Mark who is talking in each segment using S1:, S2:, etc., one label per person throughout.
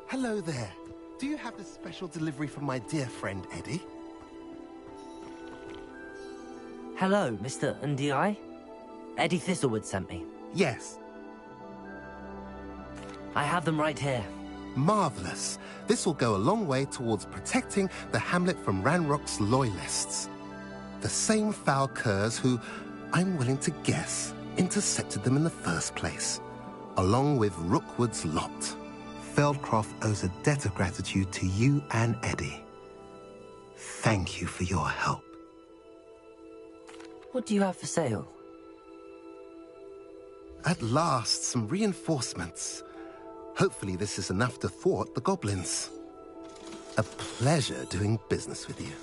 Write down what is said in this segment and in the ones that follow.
S1: Hello there. Do you have a special delivery from my dear friend Eddie?
S2: Hello, Mr. Ndiaye. Eddie Thistlewood sent me.
S1: Yes.
S2: I have them right here.
S1: Marvelous. This will go a long way towards protecting the hamlet from Ranrock's loyalists. The same foul curs who, I'm willing to guess, intercepted them in the first place, along with Rookwood's lot. Feldcroft owes a debt of gratitude to you and Eddie. Thank you for your help.
S2: What do you have for sale?
S1: At last, some reinforcements. Hopefully this is enough to thwart the goblins. A pleasure doing business with you.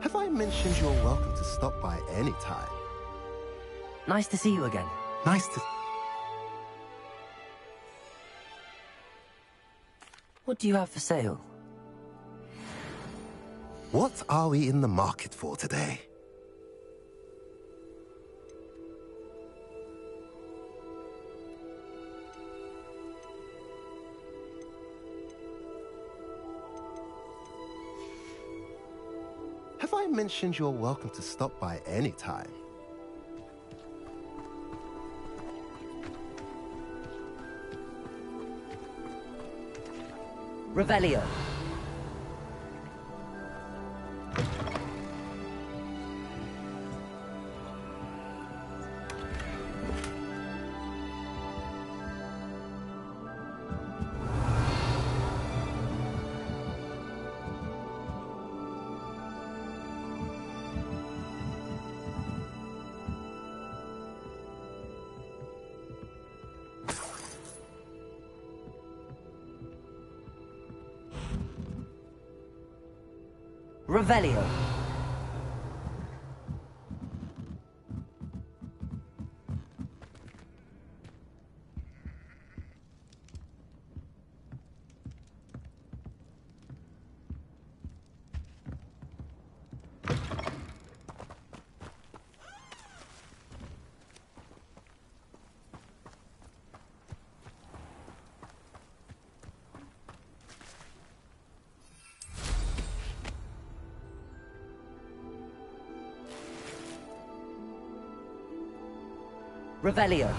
S1: Have I mentioned you're welcome to stop by any time?
S2: Nice to see you again.
S1: Nice to...
S2: What do you have for sale?
S1: What are we in the market for today? Have I mentioned you're welcome to stop by any time?
S2: Revelio. Revelio. Revelio.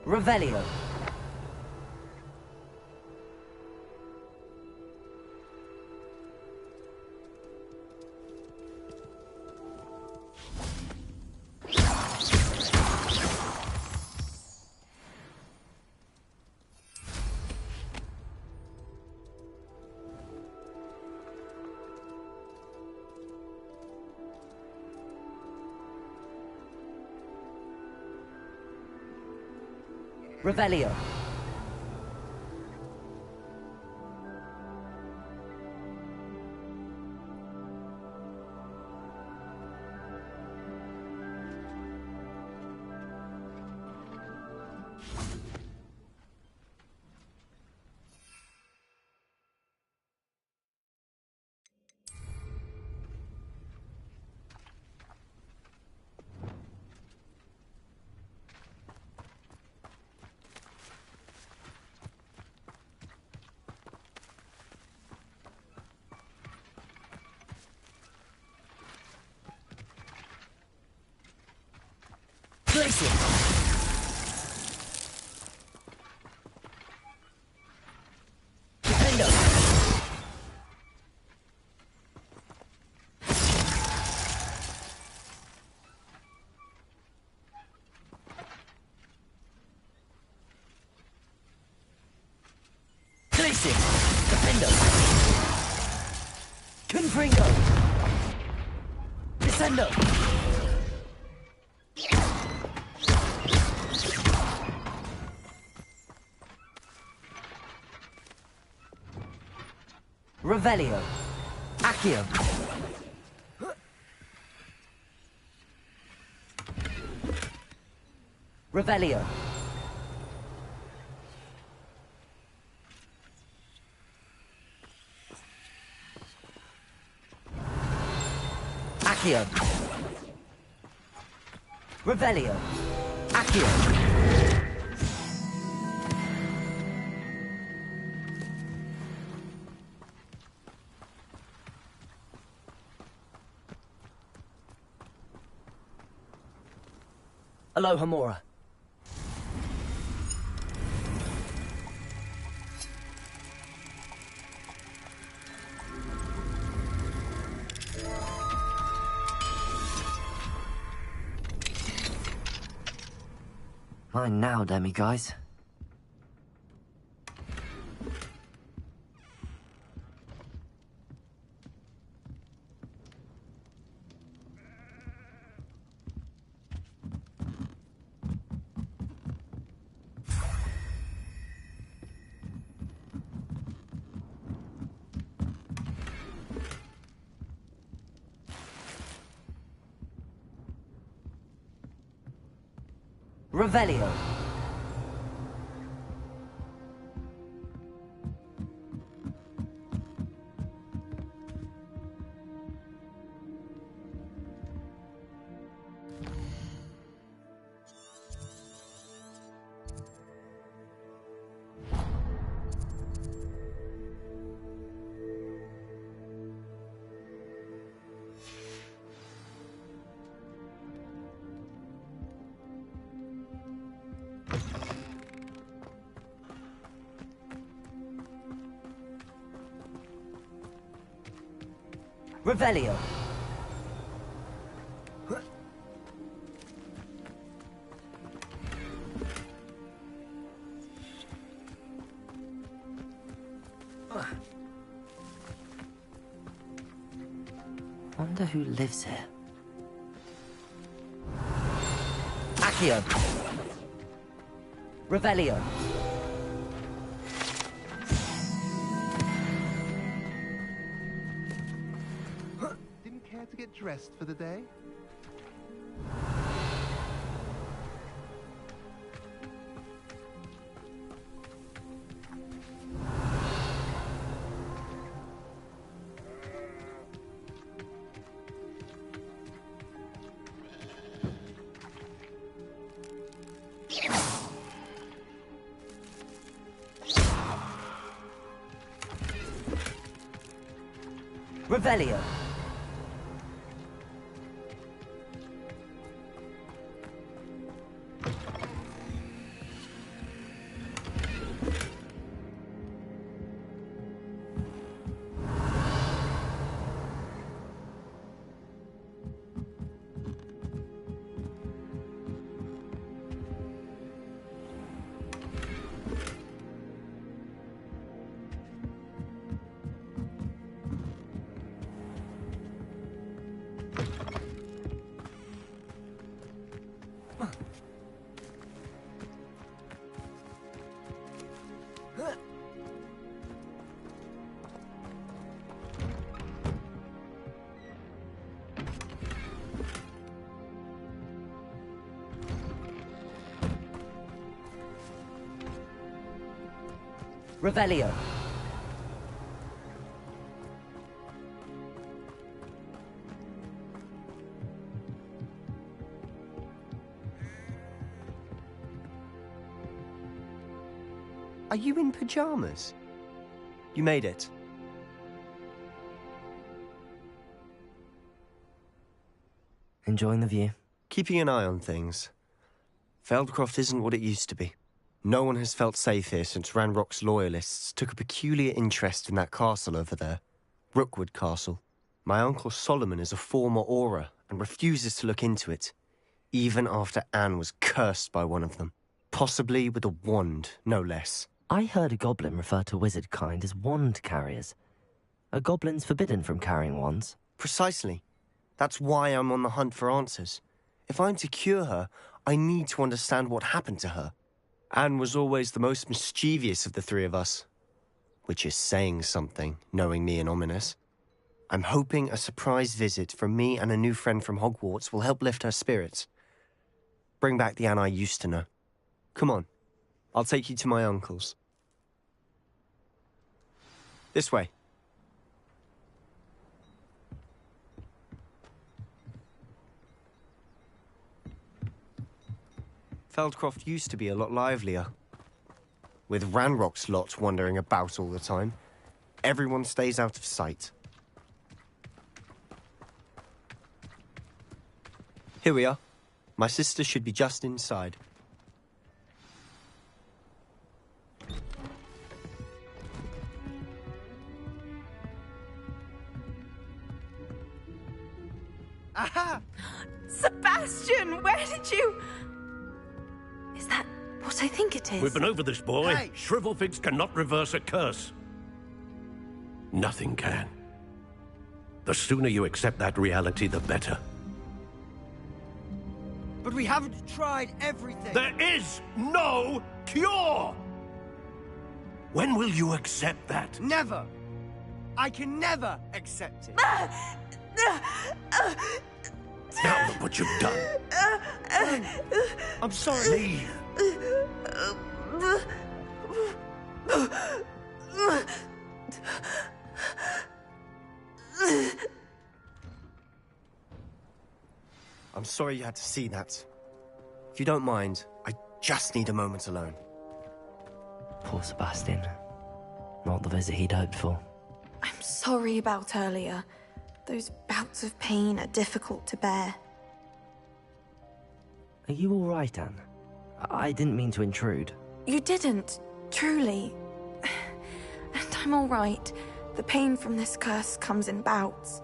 S2: Revelio. Revelio. Place it. Release it! Defendo! Confringo! Descendo! Revelio! Accio! Revelio! Accio! Revelio! Accio! Alohomora. Fine now, demi-guys. Revelio. Revelio. Wonder who lives here. Accio. Revelio.
S1: To get dressed for the day?
S2: Revelio. Revelio.
S3: Are you in pajamas? You made it.
S2: Enjoying the view?
S3: Keeping an eye on things. Feldcroft isn't what it used to be. No one has felt safe here since Ranrock's loyalists took a peculiar interest in that castle over there. Rookwood Castle. My uncle Solomon is a former Auror and refuses to look into it, even after Anne was cursed by one of them. Possibly with a wand, no less.
S2: I heard a goblin refer to wizard kind as wand carriers. Are goblins forbidden from carrying wands?
S3: Precisely. That's why I'm on the hunt for answers. If I'm to cure her, I need to understand what happened to her. Anne was always the most mischievous of the three of us. Which is saying something, knowing me and Ominis. I'm hoping a surprise visit from me and a new friend from Hogwarts will help lift her spirits. Bring back the Anne I used to know. Come on. I'll take you to my uncle's. This way. Feldcroft used to be a lot livelier. With Ranrock's lot wandering about all the time, everyone stays out of sight. Here we are. My sister should be just inside.
S4: Aha! Sebastian, where did you... Is that what I think it is?
S5: We've been over this, boy.
S1: Hey.
S5: Shrivelfigs cannot reverse a curse. Nothing can. The sooner you accept that reality, the better.
S6: But we haven't tried everything.
S5: There is no cure! When will you accept that?
S6: Never. I can never accept it.
S5: Now look what you've done.
S6: I'm sorry.
S5: Leave.
S3: I'm sorry you had to see that. If you don't mind, I just need a moment alone.
S2: Poor Sebastian. Not the visit he'd hoped for.
S4: I'm sorry about earlier. Those bouts of pain are difficult to bear.
S2: Are you all right, Anne? I didn't mean to intrude.
S4: You didn't, truly. And I'm all right. The pain from this curse comes in bouts,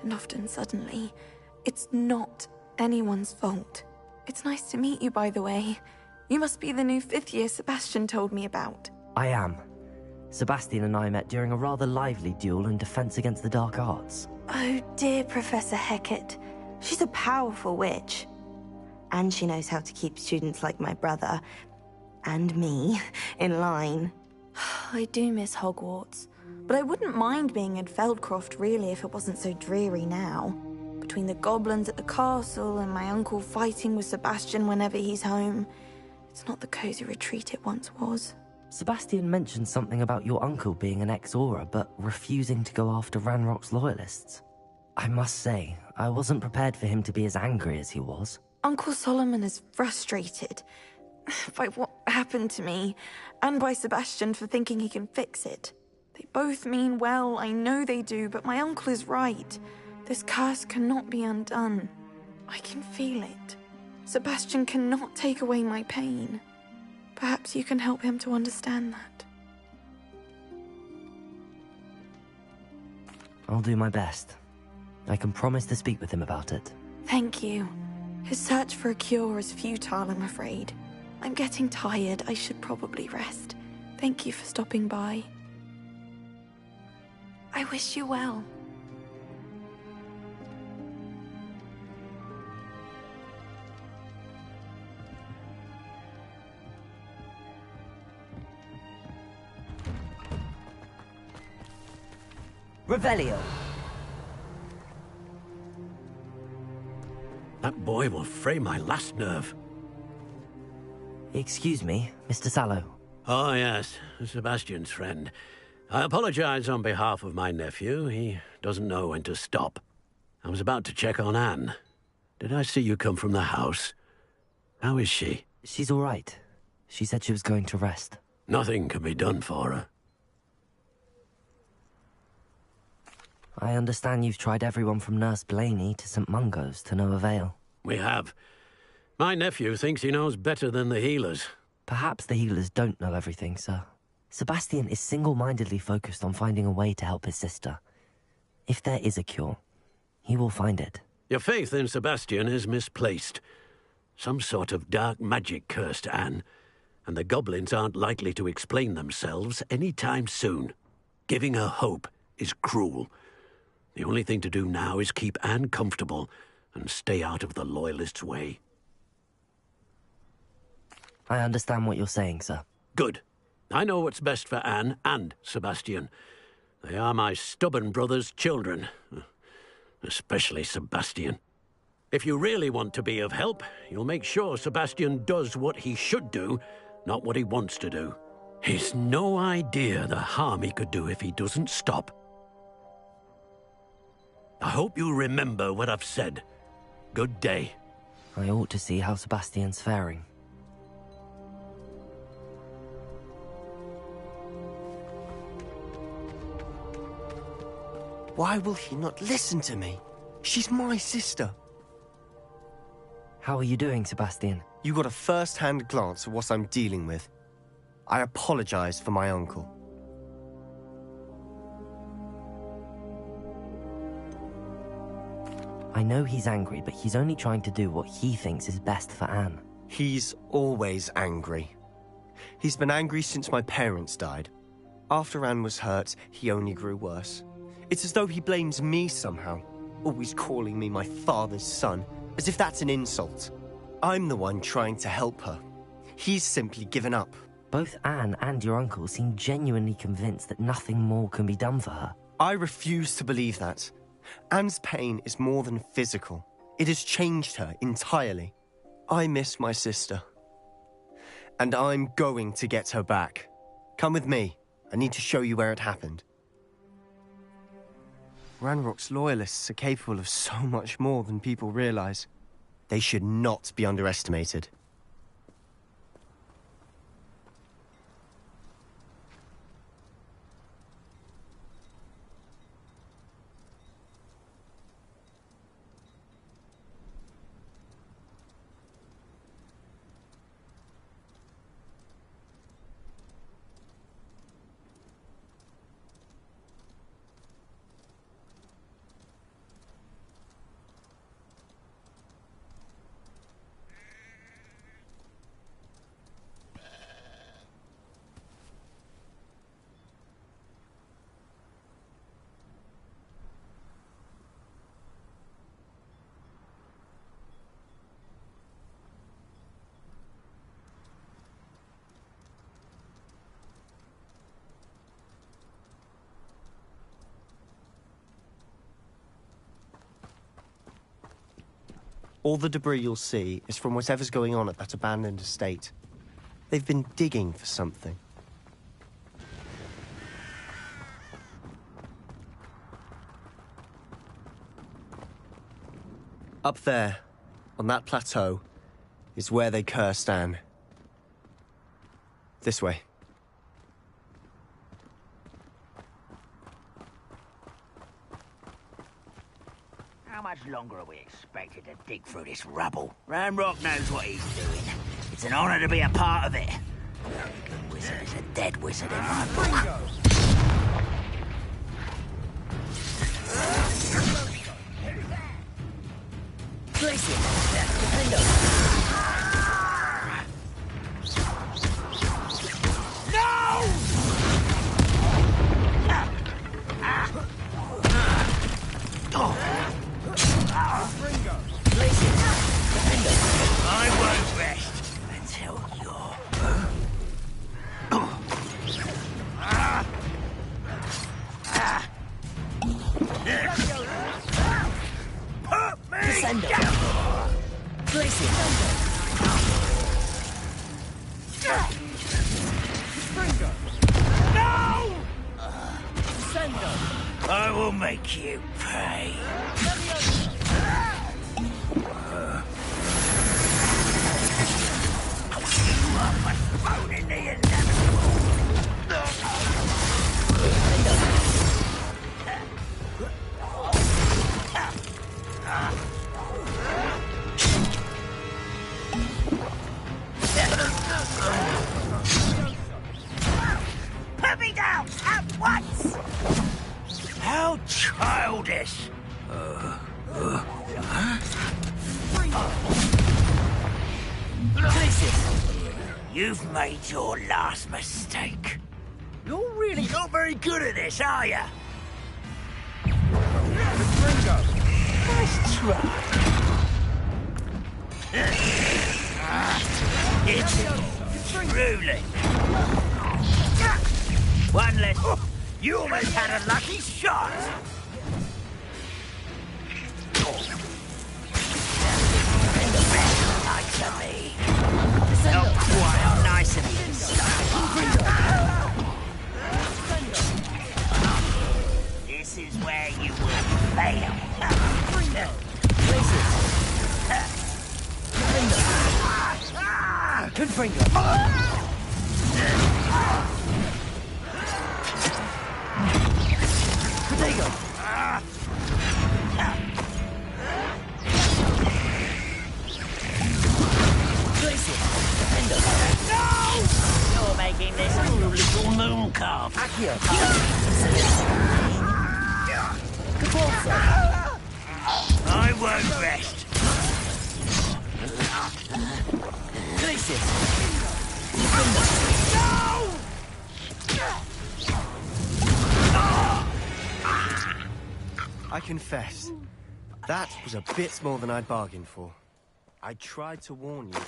S4: and often suddenly. It's not anyone's fault. It's nice to meet you, by the way. You must be the new 5th year Sebastian told me about.
S2: I am. Sebastian and I met during a rather lively duel in defense against the dark arts.
S7: Oh, dear Professor Hecat. She's a powerful witch. And she knows how to keep students like my brother, and me, in line.
S4: I do miss Hogwarts, but I wouldn't mind being in Feldcroft, really, if it wasn't so dreary now. Between the goblins at the castle and my uncle fighting with Sebastian whenever he's home, it's not the cozy retreat it once was.
S2: Sebastian mentioned something about your uncle being an ex-Auror, but refusing to go after Ranrock's loyalists. I must say, I wasn't prepared for him to be as angry as he was.
S4: Uncle Solomon is frustrated by what happened to me, and by Sebastian for thinking he can fix it. They both mean well, I know they do, but my uncle is right. This curse cannot be undone. I can feel it. Sebastian cannot take away my pain. Perhaps you can help him to understand that.
S2: I'll do my best. I can promise to speak with him about it.
S4: Thank you. His search for a cure is futile, I'm afraid. I'm getting tired. I should probably rest. Thank you for stopping by. I wish you well.
S2: Revelio!
S5: That boy will fray my last nerve.
S2: Excuse me, Mr. Sallow.
S5: Oh, yes, Sebastian's friend. I apologize on behalf of my nephew. He doesn't know when to stop. I was about to check on Anne. Did I see you come from the house? How is she?
S2: She's all right. She said she was going to rest.
S5: Nothing can be done for her.
S2: I understand you've tried everyone from Nurse Blaney to St. Mungo's to no avail.
S5: We have. My nephew thinks he knows better than the healers.
S2: Perhaps the healers don't know everything, sir. Sebastian is single-mindedly focused on finding a way to help his sister. If there is a cure, he will find it.
S5: Your faith in Sebastian is misplaced. Some sort of dark magic cursed Anne, and the goblins aren't likely to explain themselves any time soon. Giving her hope is cruel. The only thing to do now is keep Anne comfortable and stay out of the Loyalists' way.
S2: I understand what you're saying, sir.
S5: Good. I know what's best for Anne and Sebastian. They are my stubborn brother's children. Especially Sebastian. If you really want to be of help, you'll make sure Sebastian does what he should do, not what he wants to do. He's no idea the harm he could do if he doesn't stop. I hope you remember what I've said. Good day.
S2: I ought to see how Sebastian's faring.
S3: Why will he not listen to me? She's my sister.
S2: How are you doing, Sebastian?
S3: You got a first-hand glance at what I'm dealing with. I apologize for my uncle.
S2: I know he's angry, but he's only trying to do what he thinks is best for Anne.
S3: He's always angry. He's been angry since my parents died. After Anne was hurt, he only grew worse. It's as though he blames me somehow, always calling me my father's son, as if that's an insult. I'm the one trying to help her. He's simply given up.
S2: Both Anne and your uncle seem genuinely convinced that nothing more can be done for her.
S3: I refuse to believe that. Anne's pain is more than physical. It has changed her entirely. I miss my sister. And I'm going to get her back. Come with me. I need to show you where it happened. Ranrock's Loyalists are capable of so much more than people realize. They should not be underestimated. All the debris you'll see is from whatever's going on at that abandoned estate. They've been digging for something. Up there, on that plateau, is where they cursed Anne. This way.
S8: How much longer are we expected to dig through this rubble? Ranrock knows what he's doing. It's an honor to be a part of it. A wizard is a dead wizard in my book. Place it. I won't rest until you're... Put me Descendo. Place it. No! Descendo. I will make you pay. Put me down at once! How childish! Place it! You've made your last mistake. You're really not very good at this, are you? Nice try. It's truly. One less. You almost had a lucky shot. Nice of me. Not quite nice of me. This is where you will fail.
S6: Good finger. Potato. Place it.
S8: No! You're making this a little moon calf.
S6: Accio.
S8: I won't rest.
S6: Place it.
S3: I confess, that was a bit more than I'd bargained for. I tried to warn you.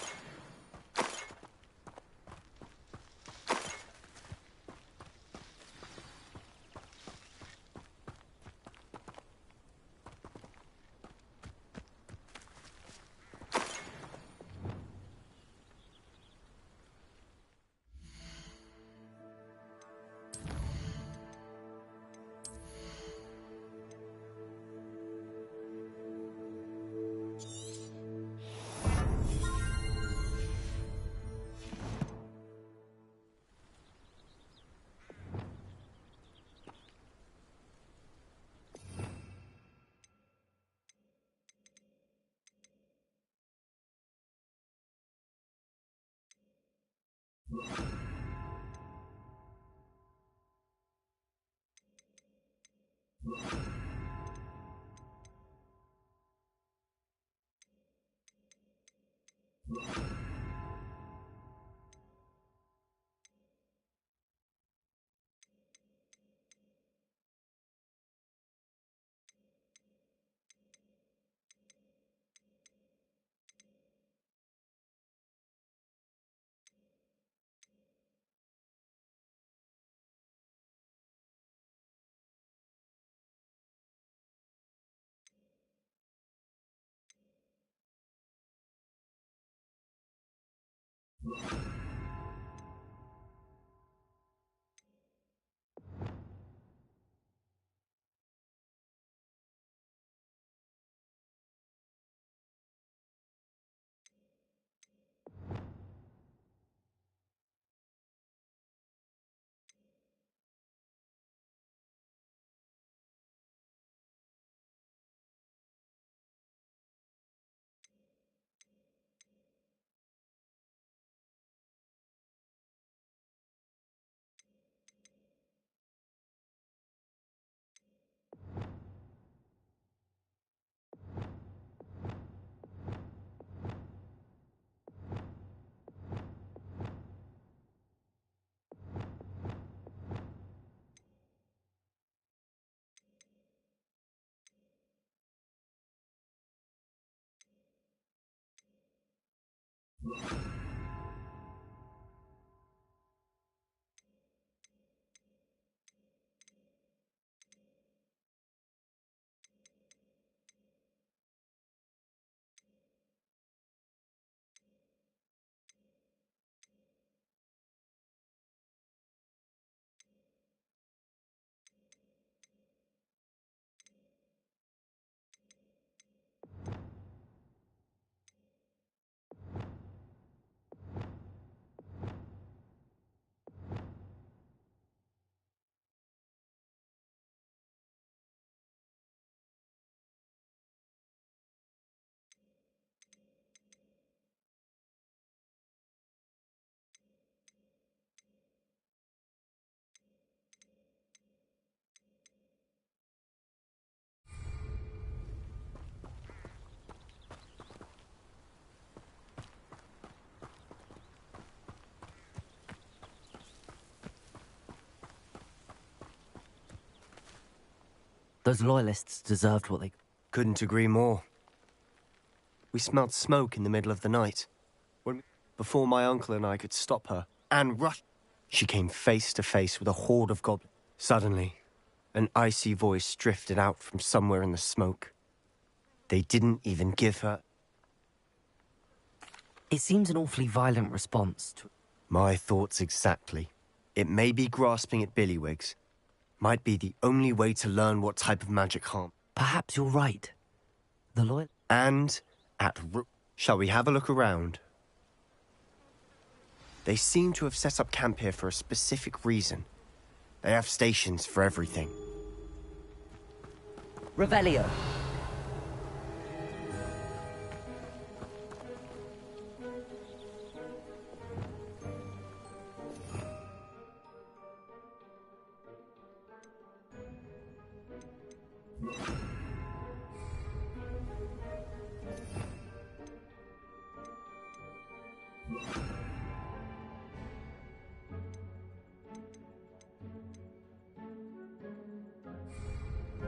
S2: Those loyalists deserved what they...
S3: Couldn't agree more. We smelled smoke in the middle of the night. Before my uncle and I could stop her, Anne rushed. She came face to face with a horde of goblins. Suddenly, an icy voice drifted out from somewhere in the smoke. They didn't even give her...
S2: It seems an awfully violent response to...
S3: My thoughts exactly. It may be grasping at Billywigs. Might be the only way to learn what type of magic harm.
S2: Perhaps you're right. The loyal...
S3: And at Shall we have a look around? They seem to have set up camp here for a specific reason. They have stations for everything.
S2: Revelio.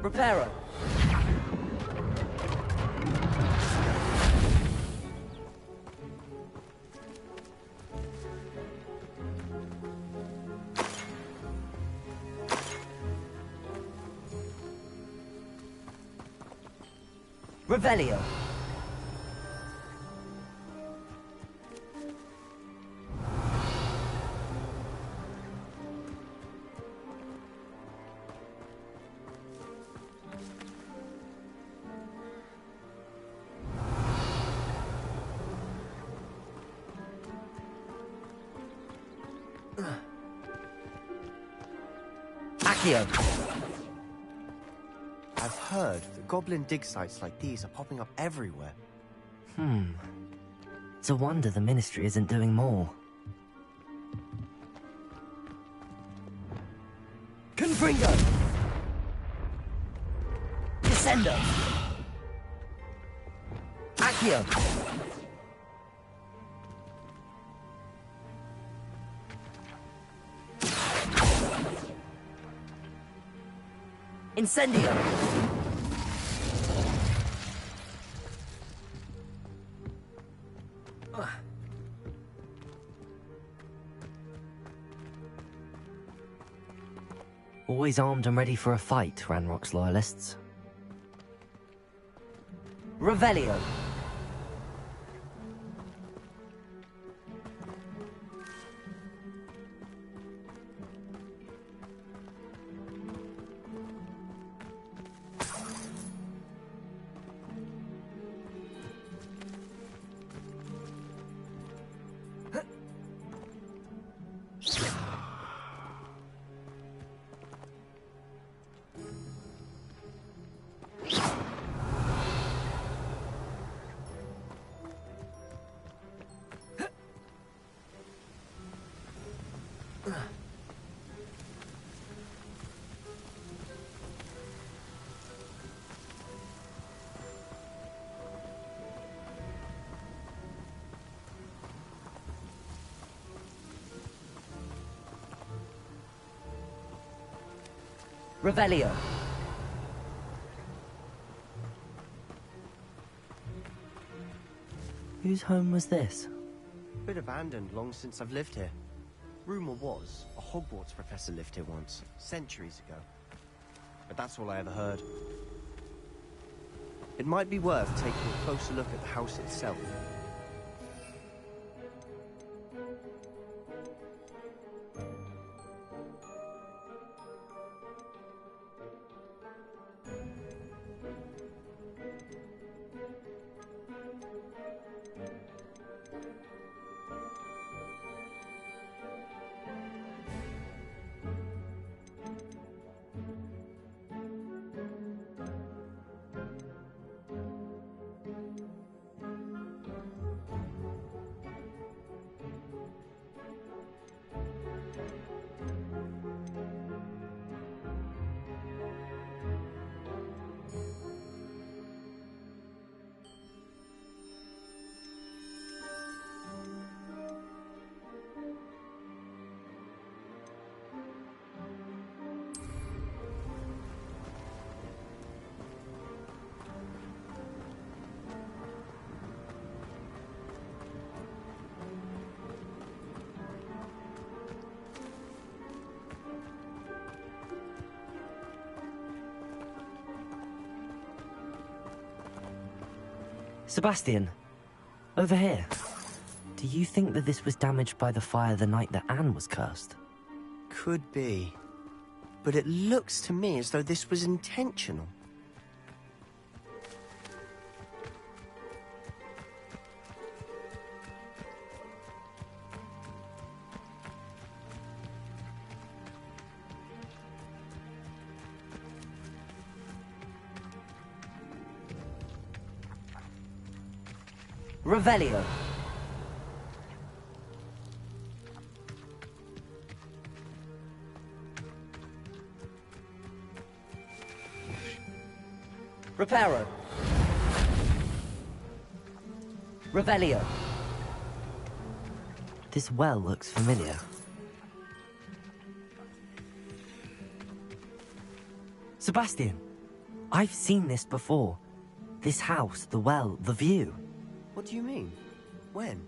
S2: Reparo. Revelio. Accio.
S3: I've heard that goblin dig sites like these are popping up everywhere.
S2: It's a wonder the Ministry isn't doing more. Confringo! Descendo! Accio! Incendio! Always armed and ready for a fight, Ranrock's loyalists. Revelio! Revelio. Whose home was this?
S3: Bit abandoned long since I've lived here. Rumor was, a Hogwarts professor lived here once, centuries ago. But that's all I ever heard. It might be worth taking a closer look at the house itself.
S2: Sebastian, over here. Do you think that this was damaged by the fire the night that Anne was cursed?
S3: Could be. But it looks to me as though this was intentional.
S2: Revelio. Reparo. Revelio. This well looks familiar. Sebastian, I've seen this before. This house, the well, the view.
S3: What do you mean? When?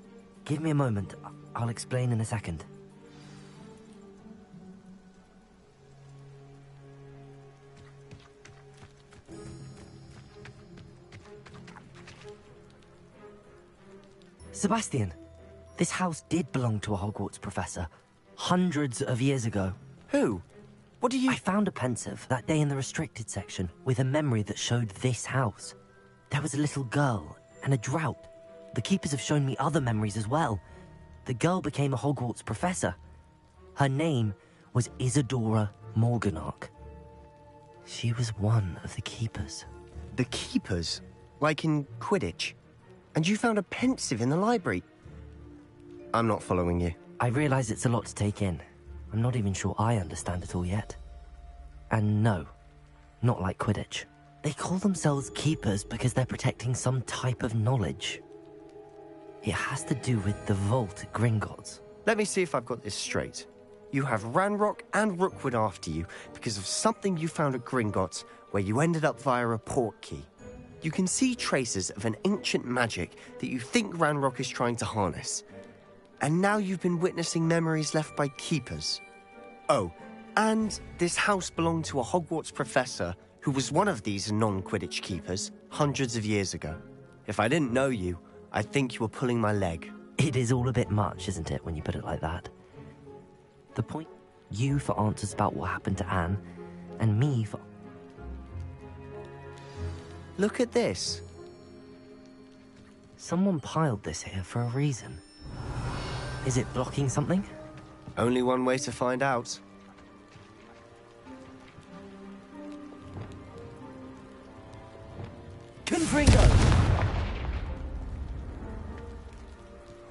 S2: Give me a moment. I'll explain in a second. Sebastian, this house did belong to a Hogwarts professor. Hundreds of years ago.
S3: Who? What do you...
S2: I found a pensive that day in the restricted section with a memory that showed this house. There was a little girl and a drought. The keepers have shown me other memories as well. The girl became a Hogwarts professor. Her name was Isadora Morganach. She was one of the keepers.
S3: The keepers? Like in Quidditch? And you found a pensive in the library? I'm not following you.
S2: I realize it's a lot to take in. I'm not even sure I understand it all yet. And no, not like Quidditch. They call themselves keepers because they're protecting some type of knowledge. It has to do with the vault at Gringotts.
S3: Let me see if I've got this straight. You have Ranrock and Rookwood after you because of something you found at Gringotts where you ended up via a portkey. You can see traces of an ancient magic that you think Ranrock is trying to harness. And now you've been witnessing memories left by keepers. Oh, and this house belonged to a Hogwarts professor who was one of these non-Quidditch keepers hundreds of years ago. If I didn't know you, I'd think you were pulling my leg.
S2: It is all a bit much, isn't it, when you put it like that? The point, you for answers about what happened to Anne, and me for...
S3: Look at this.
S2: Someone piled this here for a reason. Is it blocking something?
S3: Only one way to find out.
S2: Confringo!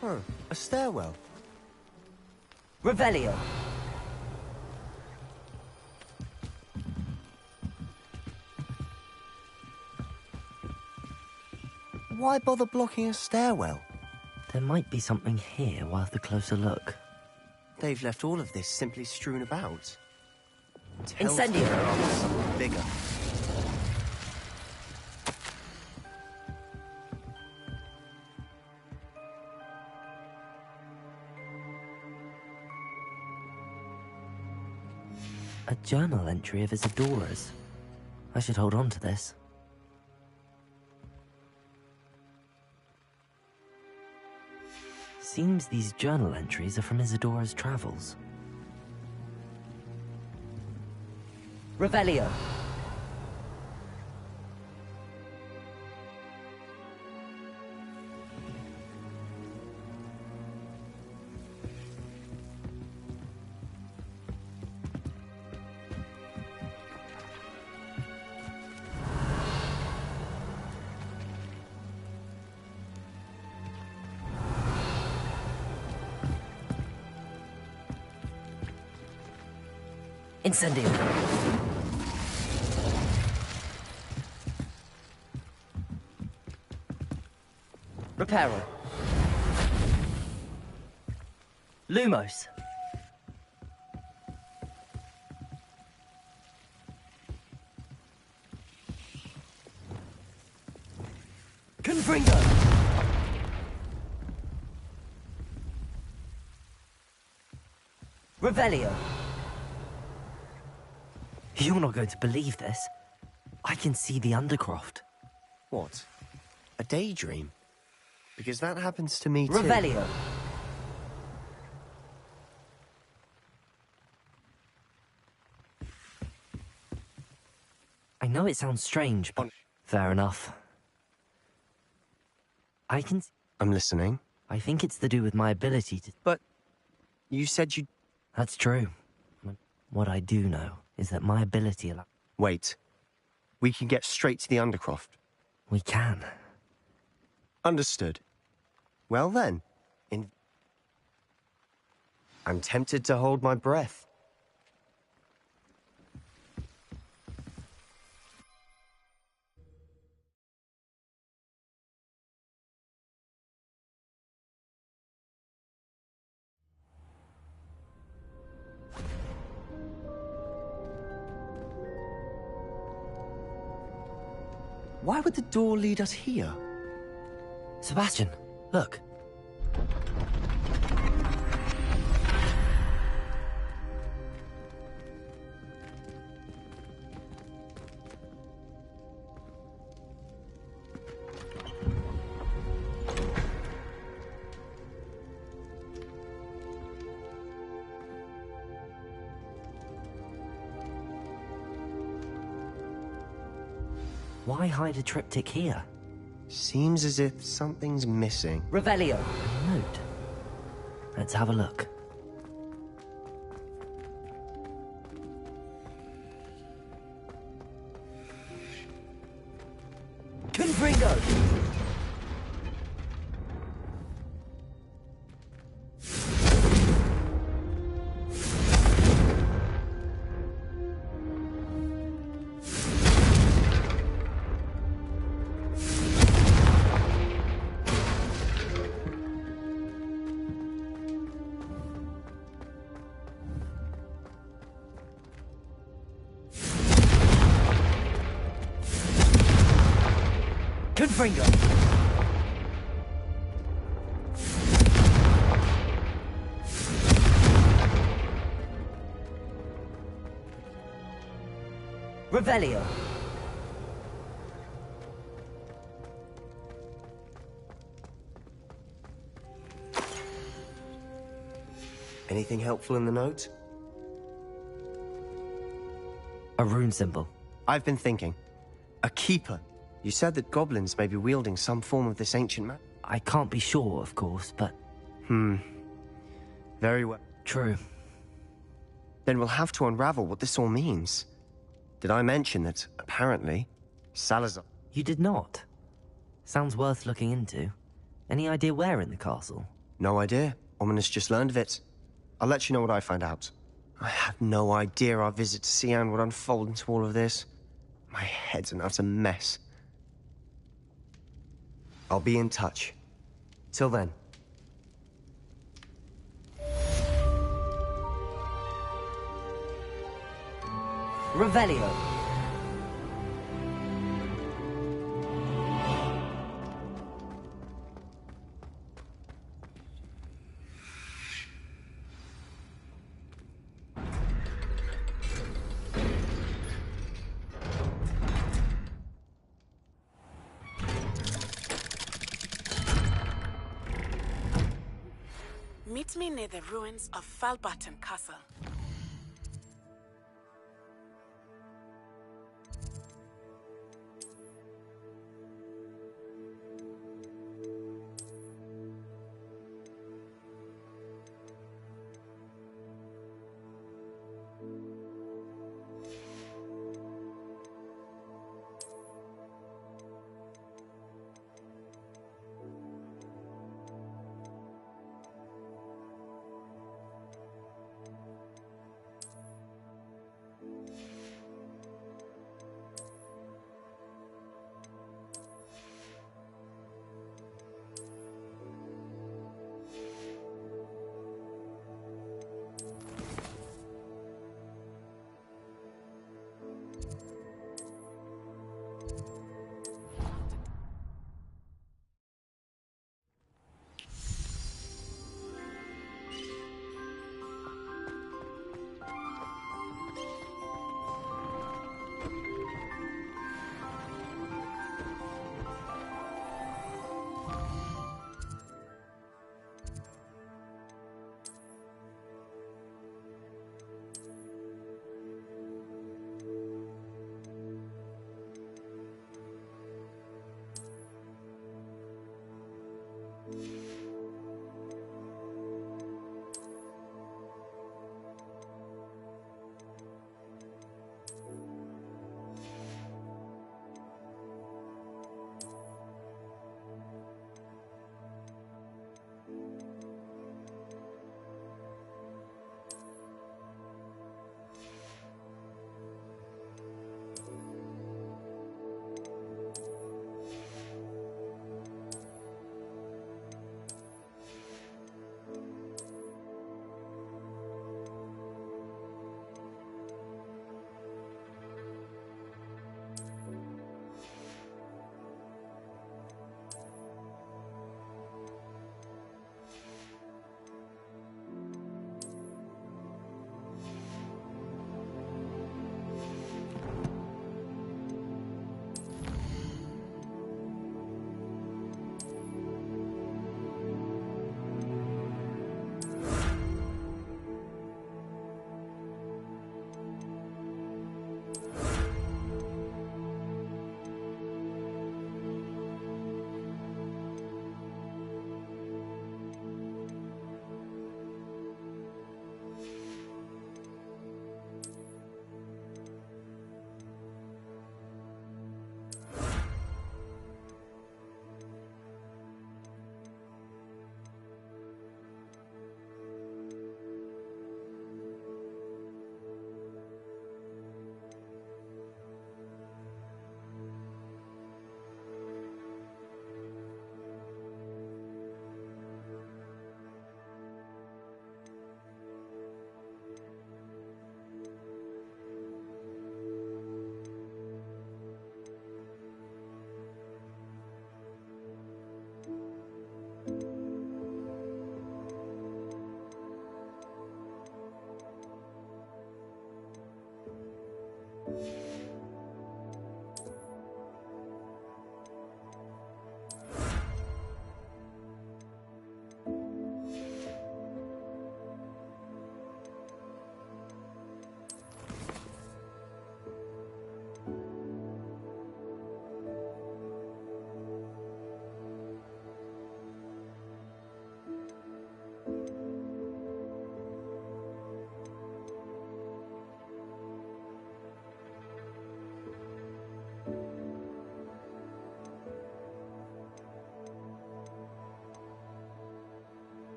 S3: Huh, a stairwell.
S2: Revelio.
S3: Why bother blocking a stairwell?
S2: There might be something here worth a closer look.
S3: They've left all of this simply strewn about.
S2: Incendio!
S3: There are something bigger.
S2: A journal entry of Isadora's. I should hold on to this. Seems these journal entries are from Isadora's travels. Revelio. Incendio. Reparo. Lumos. Confringo. Revelio. You're not going to believe this. I can see the Undercroft.
S3: What? A daydream? Because that happens to me too.
S2: Revelio. I know it sounds strange, but fair enough.
S3: I'm listening.
S2: I think it's to do with my ability to...
S3: But you said you...
S2: That's true. What I do know is that my ability allows...
S3: Wait. We can get straight to the Undercroft.
S2: We can.
S3: Understood. Well then, I'm tempted to hold my breath. Why would the door lead us here?
S2: Sebastian, look. Why hide a triptych here?
S3: Seems as if something's missing.
S2: Revelio. A note. Let's have a look. Confringo! Confringo! Revelio!
S3: Anything helpful in the note?
S2: A rune symbol.
S3: I've been thinking. A keeper. You said that goblins may be wielding some form of this ancient magic.
S2: I can't be sure, of course, but...
S3: Very well.
S2: True.
S3: Then we'll have to unravel what this all means. Did I mention that, apparently, Salazar...
S2: You did not. Sounds worth looking into. Any idea where in the castle?
S3: No idea. Ominous just learned of it. I'll let you know what I find out. I had no idea our visit to Cian would unfold into all of this. My head's an utter mess. I'll be in touch. Till then.
S2: Revelio.
S9: Meet me near the ruins of Falbaton Castle.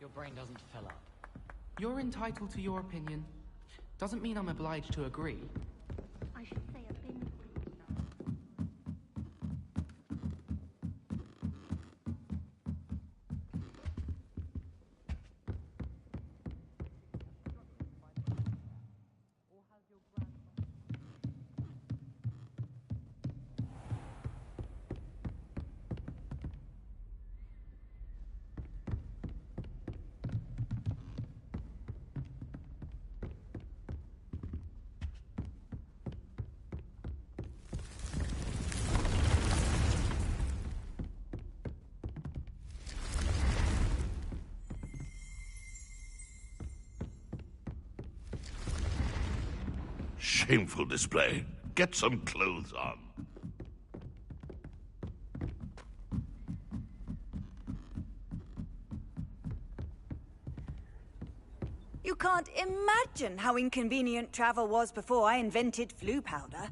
S6: Your brain doesn't fill up.
S10: You're entitled to your opinion. Doesn't mean I'm obliged to agree.
S11: I should say a bin.
S12: Shameful display. Get some clothes on.
S13: You can't imagine how inconvenient travel was before I invented flu powder.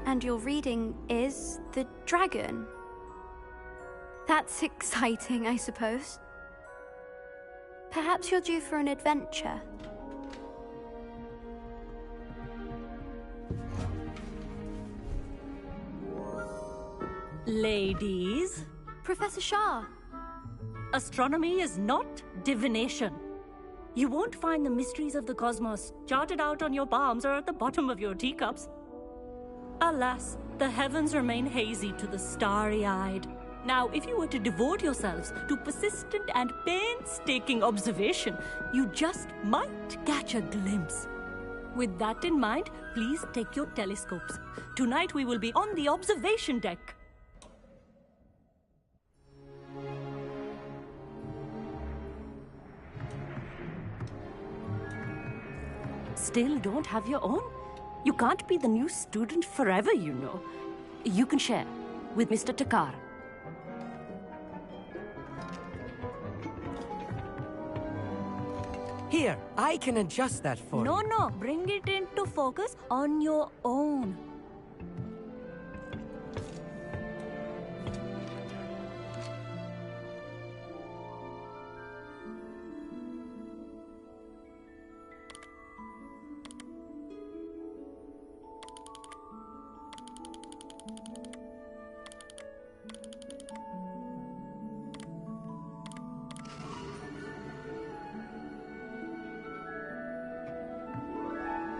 S11: And your reading is The Dragon. That's exciting, I suppose. Perhaps you're due for an adventure.
S14: Ladies.
S11: Professor Shah.
S14: Astronomy is not divination. You won't find the mysteries of the cosmos charted out on your palms or at the bottom of your teacups. Alas, the heavens remain hazy to the starry-eyed. Now, if you were to devote yourselves to persistent and painstaking observation, you just might catch a glimpse. With that in mind, please take your telescopes. Tonight we will be on the observation deck. Still don't have your own? You can't be the new student forever, you know. You can share with Mr. Takar.
S15: Here, I can adjust that for you.
S14: No, bring it into focus on your own.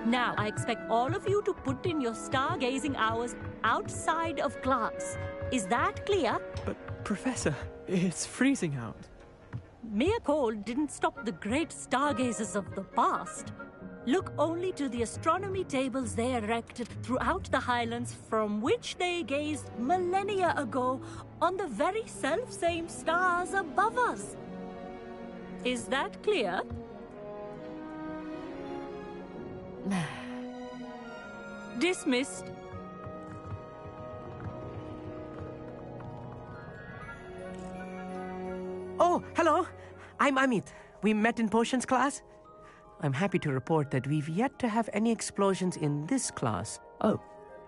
S14: Now, I expect all of you to put in your stargazing hours outside of class. Is that clear?
S16: But, Professor, it's freezing out.
S14: Mere cold didn't stop the great stargazers of the past. Look only to the astronomy tables they erected throughout the Highlands from which they gazed millennia ago on the very self-same stars above us. Is that clear? Dismissed.
S15: Oh, hello. I'm Amit. We met in potions class. I'm happy to report that we've yet to have any explosions in this class.
S2: Oh,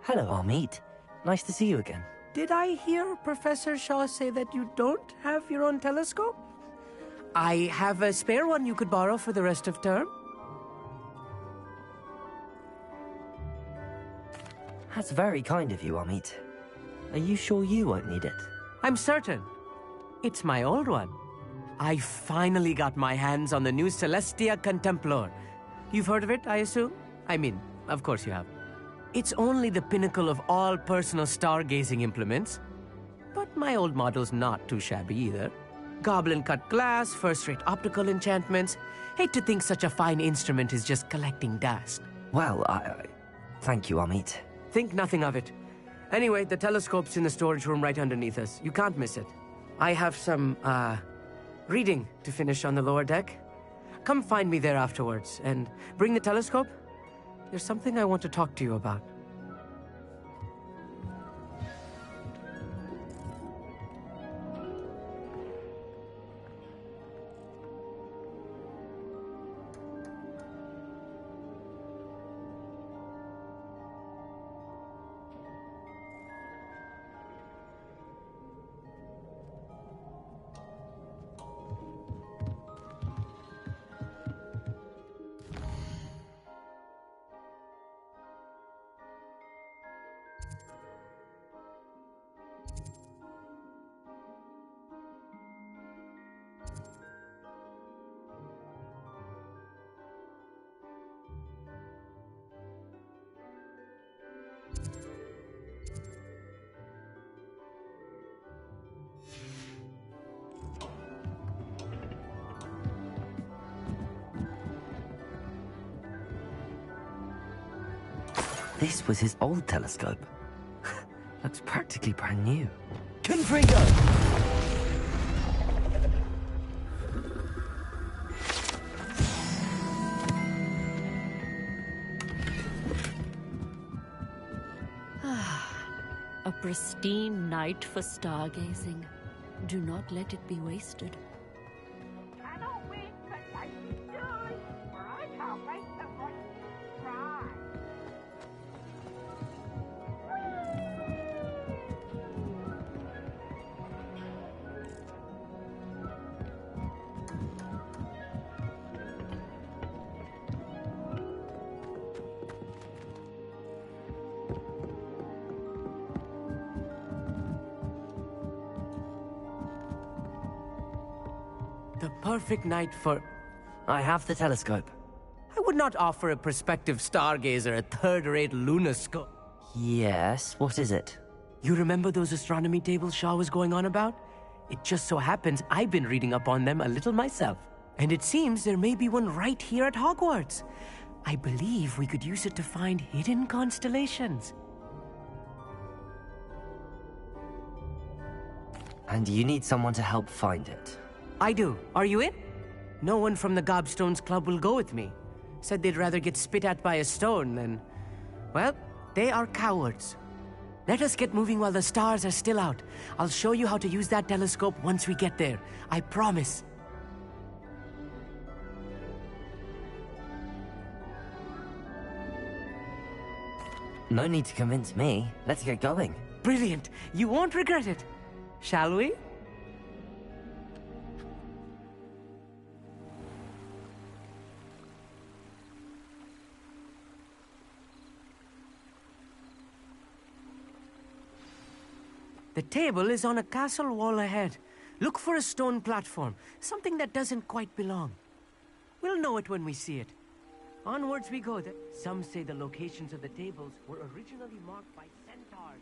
S2: hello, Amit. Nice to see you again.
S15: Did I hear Professor Shaw say that you don't have your own telescope? I have a spare one you could borrow for the rest of term.
S2: That's very kind of you, Amit. Are you sure you won't need it?
S15: I'm certain. It's my old one. I finally got my hands on the new Celestia Contemplar. You've heard of it, I assume? I mean, of course you have. It's only the pinnacle of all personal stargazing implements. But my old model's not too shabby either. Goblin-cut glass, first-rate optical enchantments. Hate to think such a fine instrument is just collecting dust.
S2: Well, thank you, Amit.
S15: Think nothing of it. Anyway, the telescope's in the storage room right underneath us. You can't miss it. I have some, reading to finish on the lower deck. Come find me there afterwards, and bring the telescope. There's something I want to talk to you about.
S2: This was his old telescope. Looks practically brand new. Confringo!
S14: A pristine night for stargazing. Do not let it be wasted.
S15: The perfect night for...
S2: I have the telescope.
S15: I would not offer a prospective stargazer a third-rate lunoscope.
S2: Yes, what is it?
S15: You remember those astronomy tables Shaw was going on about? It just so happens I've been reading up on them a little myself. And it seems there may be one right here at Hogwarts. I believe we could use it to find hidden constellations.
S2: And you need someone to help find it.
S15: I do. Are you in? No one from the Gobstones Club will go with me. Said they'd rather get spit at by a stone than... Well, they are cowards. Let us get moving while the stars are still out. I'll show you how to use that telescope once we get there. I promise.
S2: No need to convince me. Let's get going.
S15: Brilliant. You won't regret it. Shall we? The table is on a castle wall ahead. Look for a stone platform, something that doesn't quite belong. We'll know it when we see it. Onwards we go. Some say the locations of the tables were originally marked by centaurs.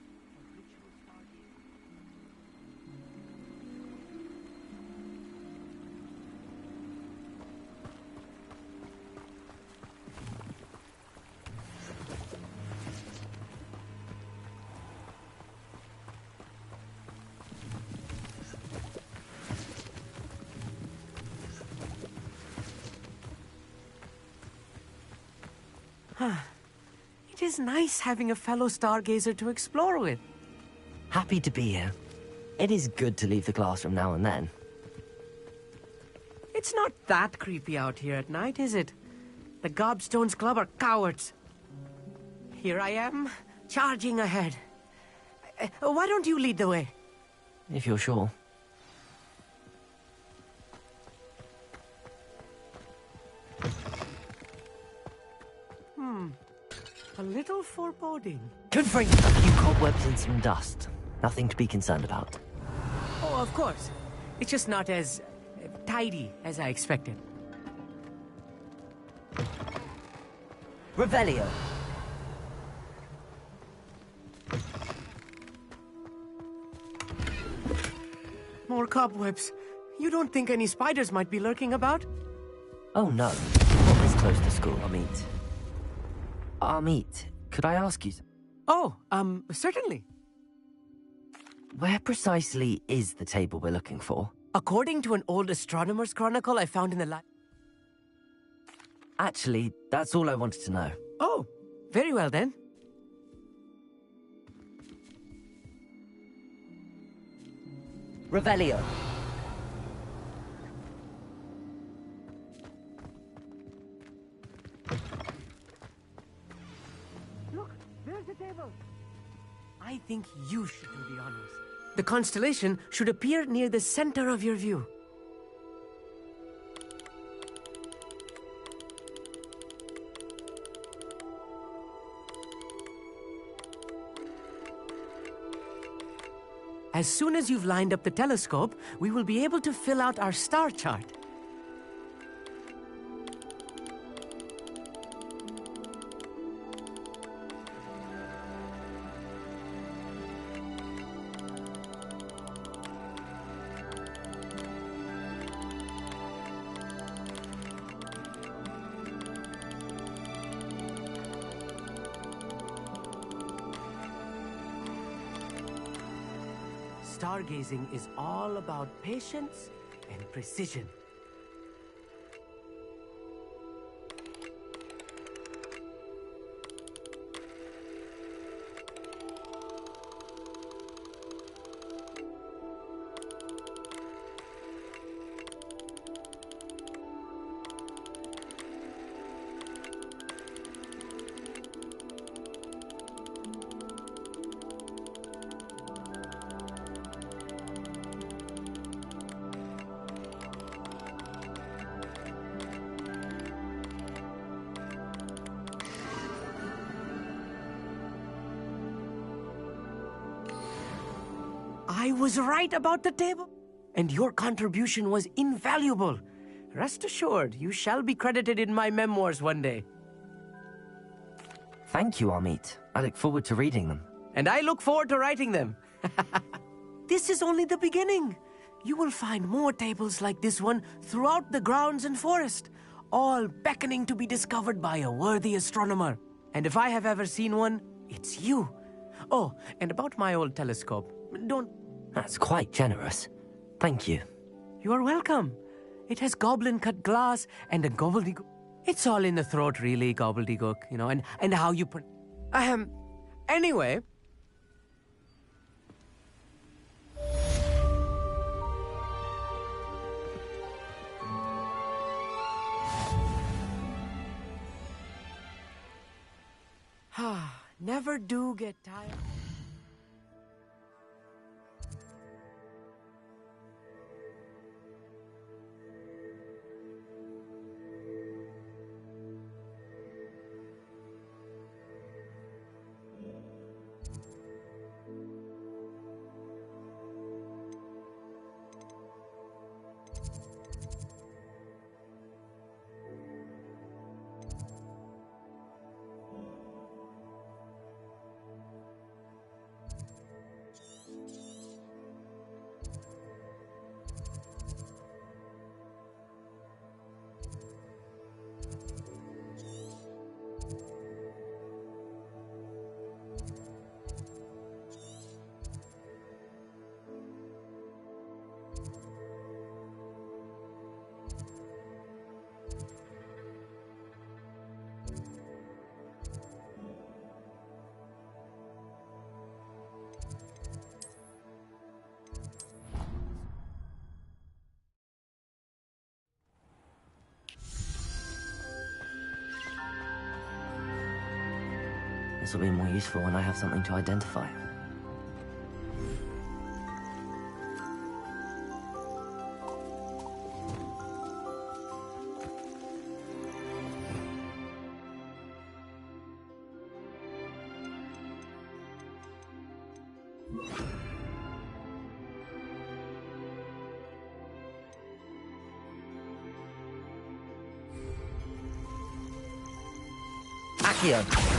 S15: It is nice having a fellow stargazer to explore with.
S2: Happy to be here. It is good to leave the classroom now and then.
S15: It's not that creepy out here at night, is it? The Gobstones Club are cowards. Here I am, charging ahead. Why don't you lead the way?
S2: If you're sure.
S15: A little foreboding.
S2: Confront a few cobwebs and some dust. Nothing to be concerned about.
S15: Oh, of course. It's just not as tidy as I expected.
S2: Revelio.
S15: More cobwebs. You don't think any spiders might be lurking about?
S2: Oh no, not this close to school, Amit. Amit, could I ask you?
S15: Oh, certainly.
S2: Where precisely is the table we're looking for?
S15: According to an old astronomer's chronicle I found in the
S2: Actually, that's all I wanted to know.
S15: Oh, very well then.
S2: Revelio.
S15: Look, there's the table. I think you should do the honors. The constellation should appear near the center of your view. As soon as you've lined up the telescope, we will be able to fill out our star chart. Stargazing is all about patience and precision. I was right about the table, and your contribution was invaluable. Rest assured, you shall be credited in my memoirs one day.
S2: Thank you, Amit. I look forward to reading them.
S15: And I look forward to writing them. This is only the beginning. You will find more tables like this one throughout the grounds and forest, all beckoning to be discovered by a worthy astronomer. And if I have ever seen one, it's you. Oh, and about my old telescope, don't...
S2: That's quite generous. Thank you.
S15: You are welcome. It has goblin-cut glass and a gobbledygook. It's all in the throat, really, gobbledygook, you know, and how you put... Anyway... never do get tired.
S2: This will be more useful when I have something to identify. Accio!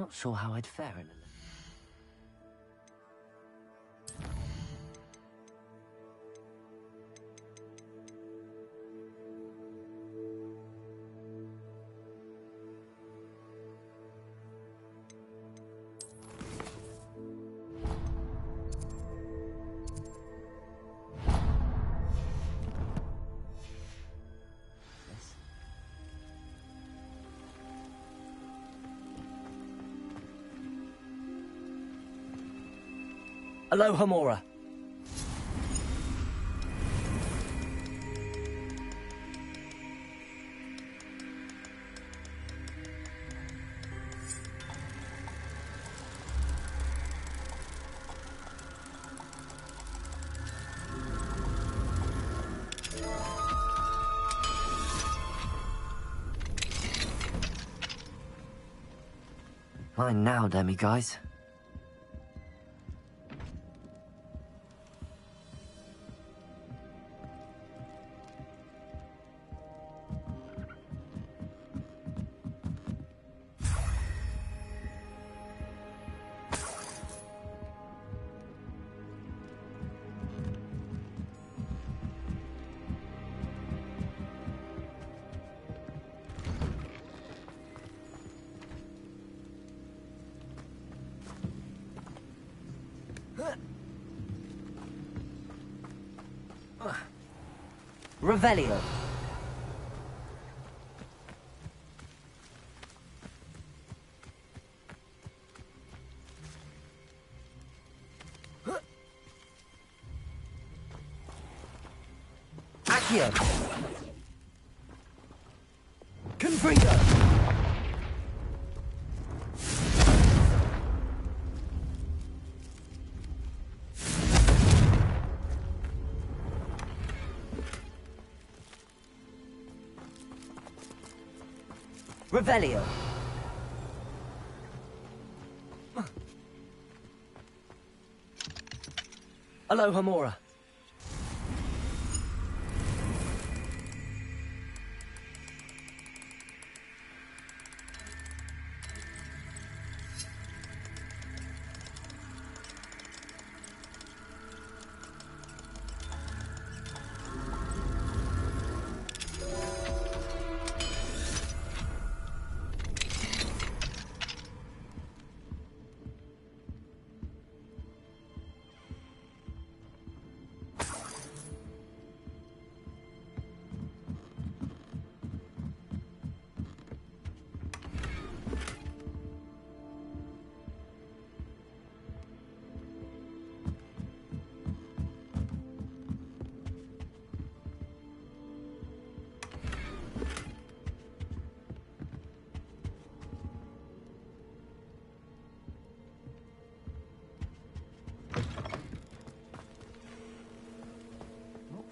S2: Not sure how I'd fare in a... Aloha Mora. Mine now, demi-guys. Revelio. Accio. Confringo. Revelio. Aloha Mora.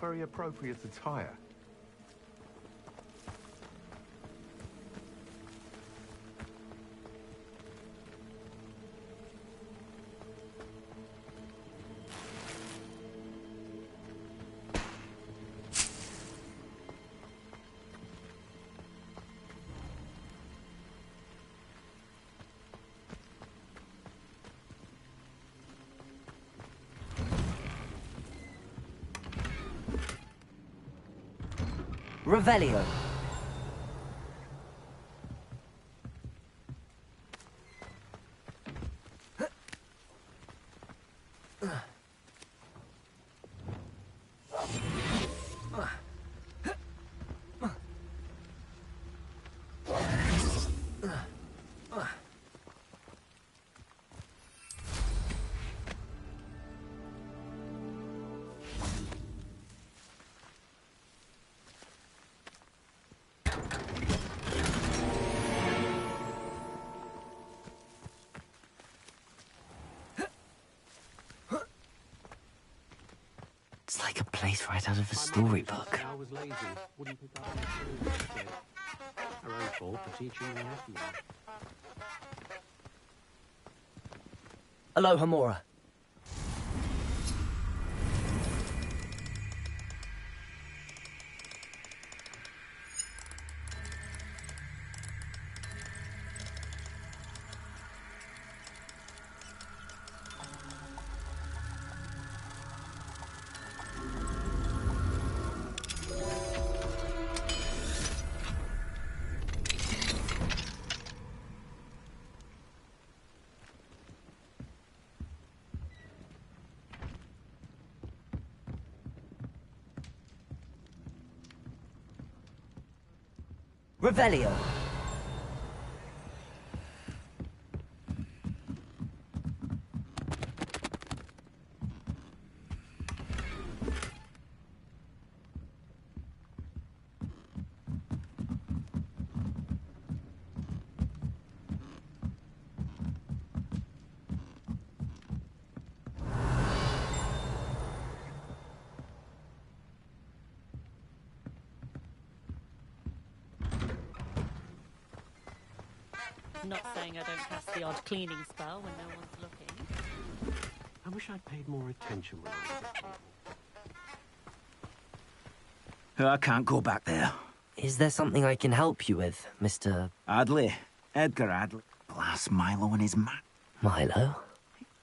S17: Very appropriate attire.
S2: Revelio. It's like a place right out of a storybook.
S5: I was lazy. Wouldn't pick up my tools instead. Her own fault for teaching me nephew.
S2: Aloha Mora. Revelio.
S14: Not saying I don't cast the odd cleaning spell when no one's looking.
S5: I wish I'd paid more attention when I was a kid.
S8: I can't go back there.
S2: Is there something I can help you with, Mr.
S8: Adley. Edgar Adley. Blast Milo and his man.
S2: Milo?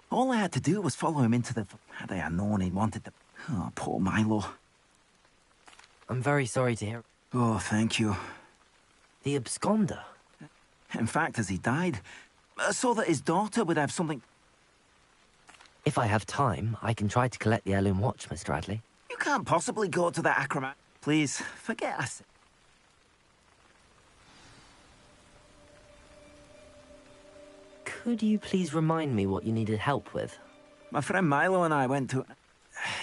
S8: All I had to do was follow him into the... Had I known he wanted the... Oh, poor Milo.
S2: I'm very sorry to hear.
S8: Oh, thank you.
S2: The absconder?
S8: In fact, as he died, so that his daughter would have something...
S2: If I have time, I can try to collect the heirloom watch, Mr. Adley.
S8: You can't possibly go to the acrobat. Please, forget I said.
S2: Could you please remind me what you needed help with?
S8: My friend Milo and I went to...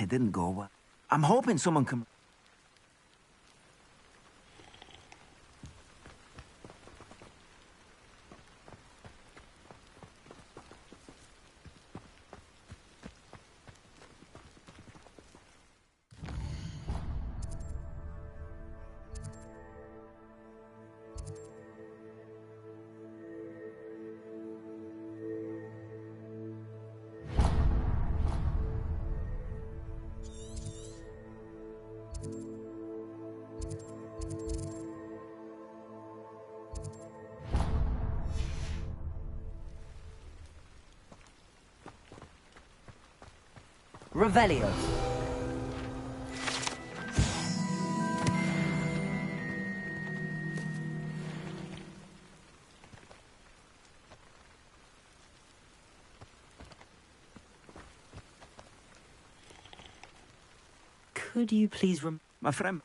S8: It didn't go well. I'm hoping someone can...
S2: Revelio. Could you please
S8: My friend...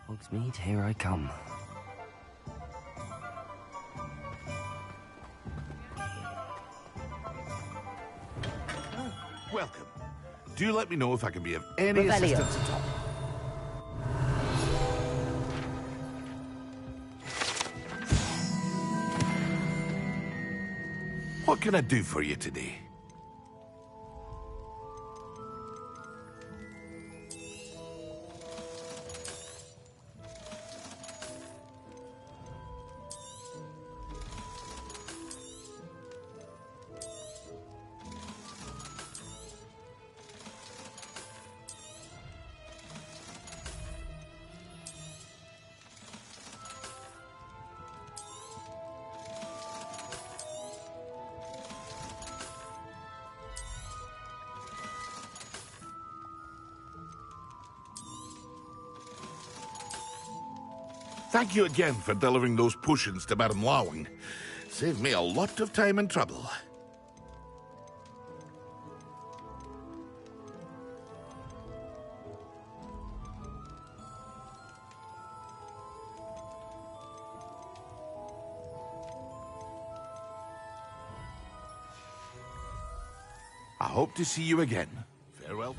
S2: Hogsmeade, here I come.
S12: Welcome. Do let me know if I can be of any
S2: Revelio.
S12: assistance at all. What can I do for you today? Thank you again for delivering those potions to Madame Lawing. Saved me a lot of time and trouble. I hope to see you again. Farewell.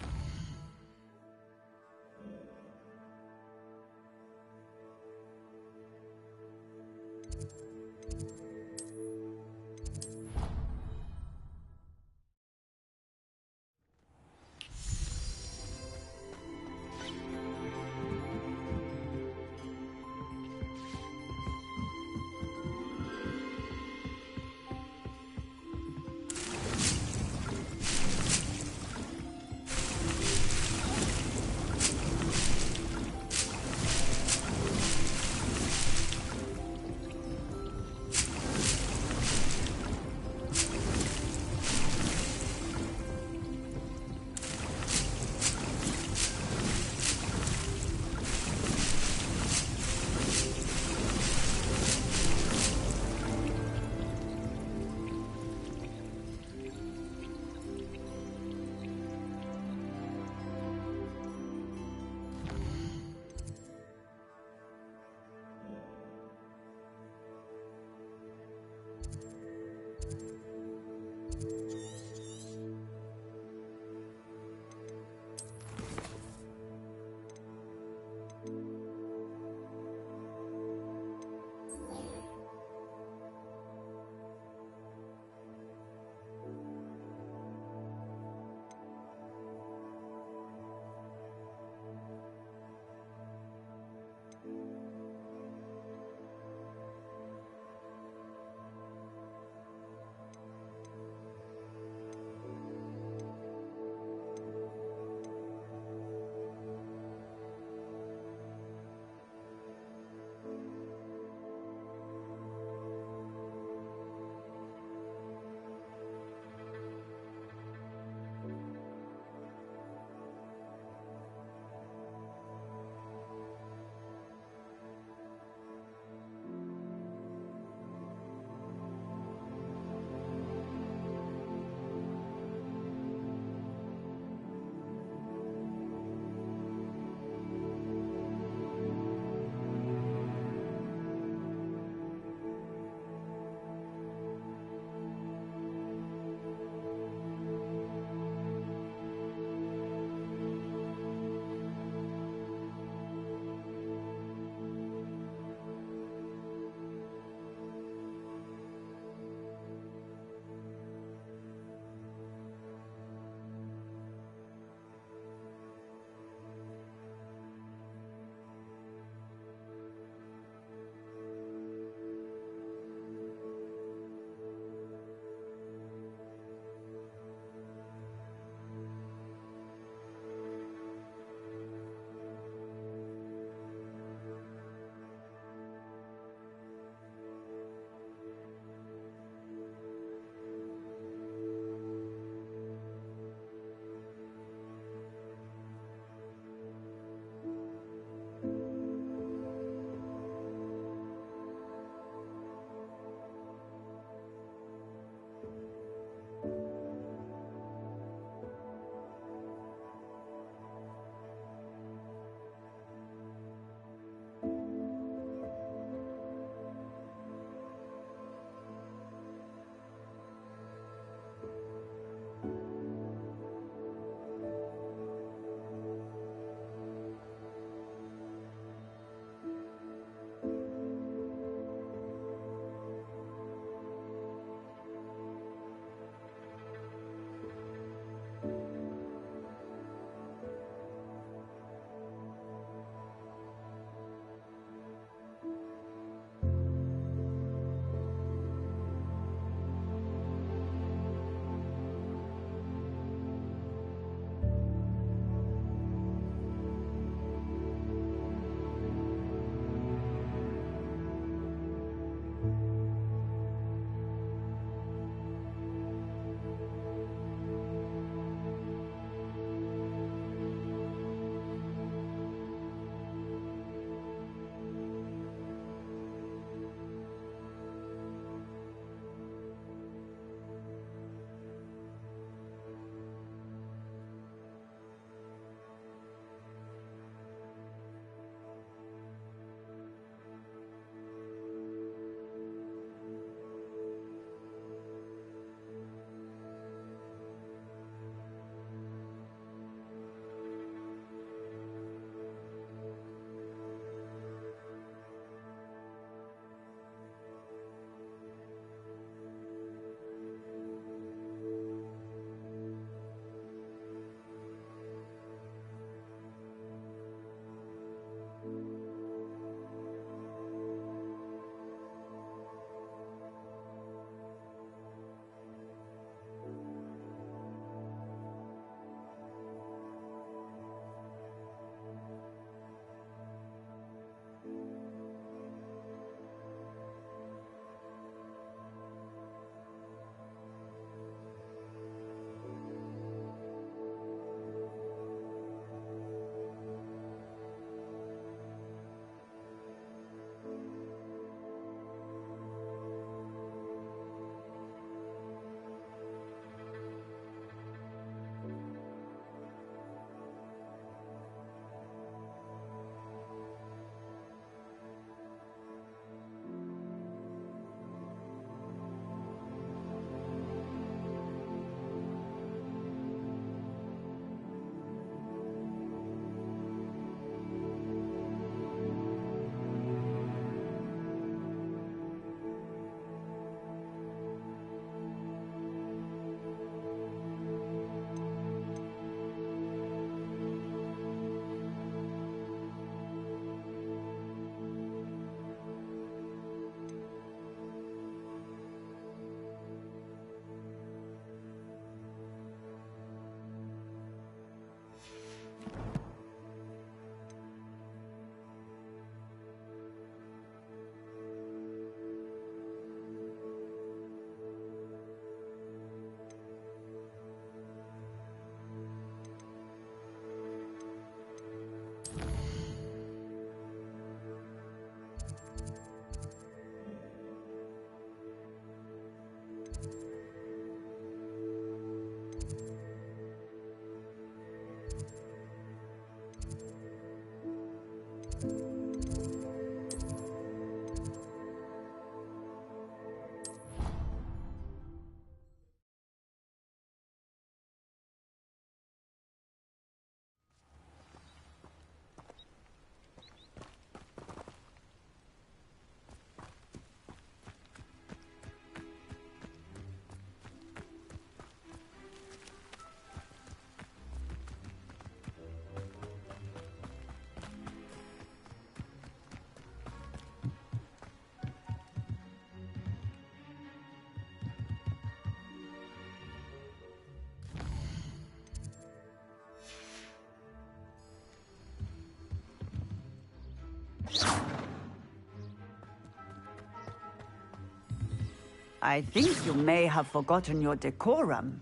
S13: I think you may have forgotten your decorum.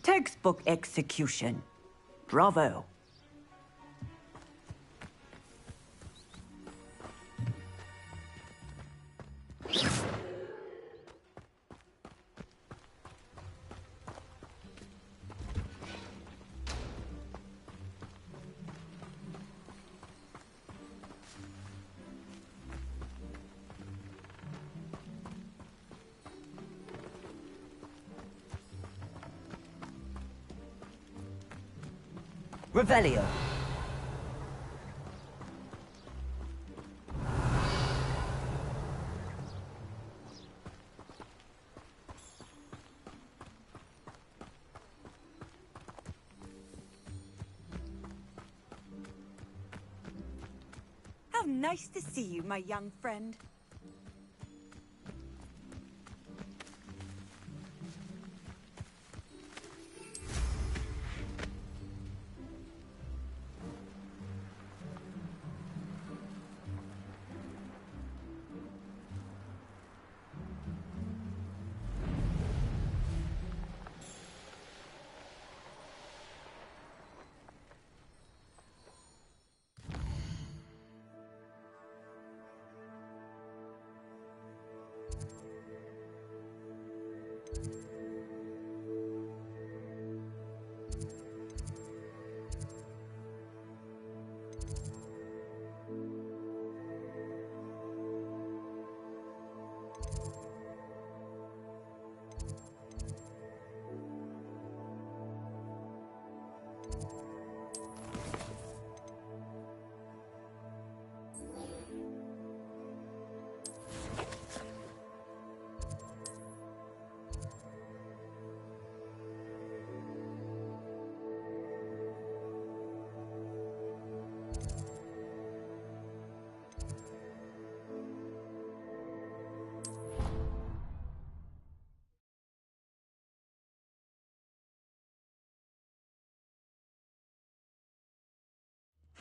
S13: Textbook execution. Bravo.
S2: Revelio.
S13: How nice to see you, my young friend.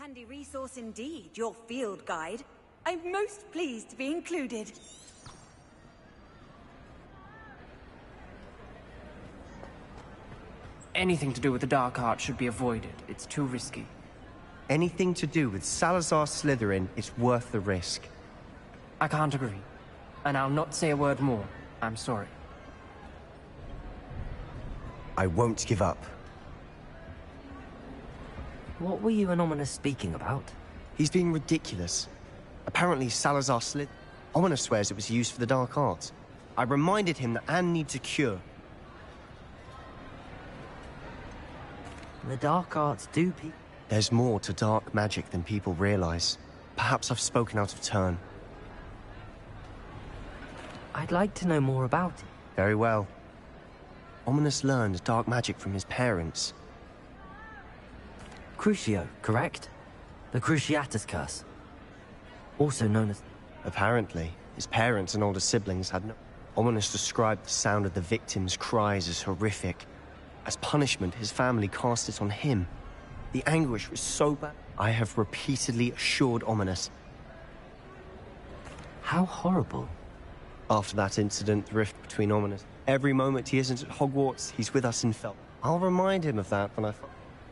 S13: Handy resource indeed, your field guide. I'm most pleased to be included.
S15: Anything to do with the Dark Art should be avoided. It's too risky.
S3: Anything to do with Salazar Slytherin is worth the risk.
S15: I can't agree. And I'll not say a word more. I'm sorry.
S3: I won't give up.
S2: What were you and Ominous speaking about?
S3: He's being ridiculous. Apparently Salazar Slytherin... Ominous swears it was used for the Dark Arts. I reminded him that Anne needs a cure.
S2: The Dark Arts do
S3: There's more to dark magic than people realize. Perhaps I've spoken out of turn.
S2: I'd like to know more about it.
S3: Very well. Ominous learned dark magic from his parents.
S2: Crucio, correct? The Cruciatus Curse. Also known as...
S3: Apparently, his parents and older siblings had no... Ominous described the sound of the victims' cries as horrific. As punishment, his family cast it on him. The anguish was so bad. I have repeatedly assured Ominous.
S2: How horrible.
S3: After that incident, the rift between Ominous. Every moment he isn't at Hogwarts, he's with us in Felt. I'll remind him of that when I...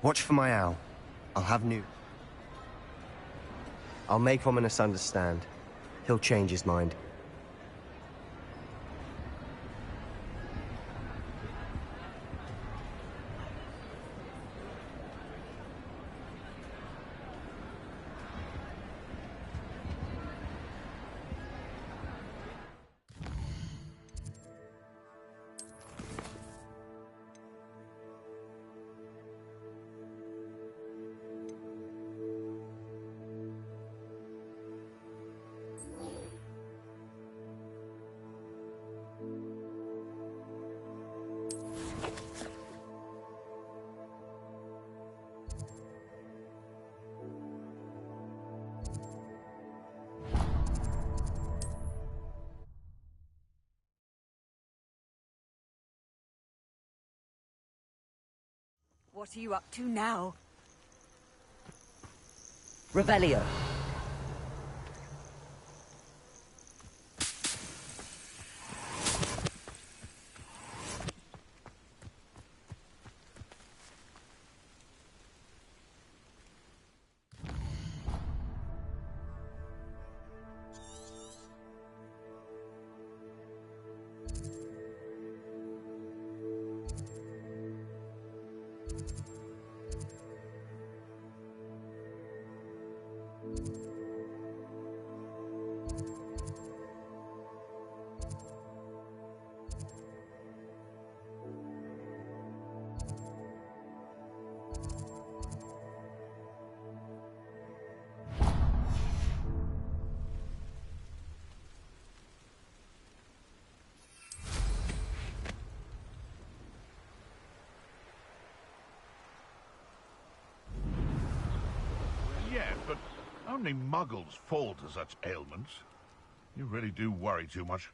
S3: Watch for my owl. I'll have news. I'll make Ominous understand. He'll change his mind.
S13: What are you up to now?
S2: Revelio.
S12: Only muggles fall to such ailments. You really do worry too much.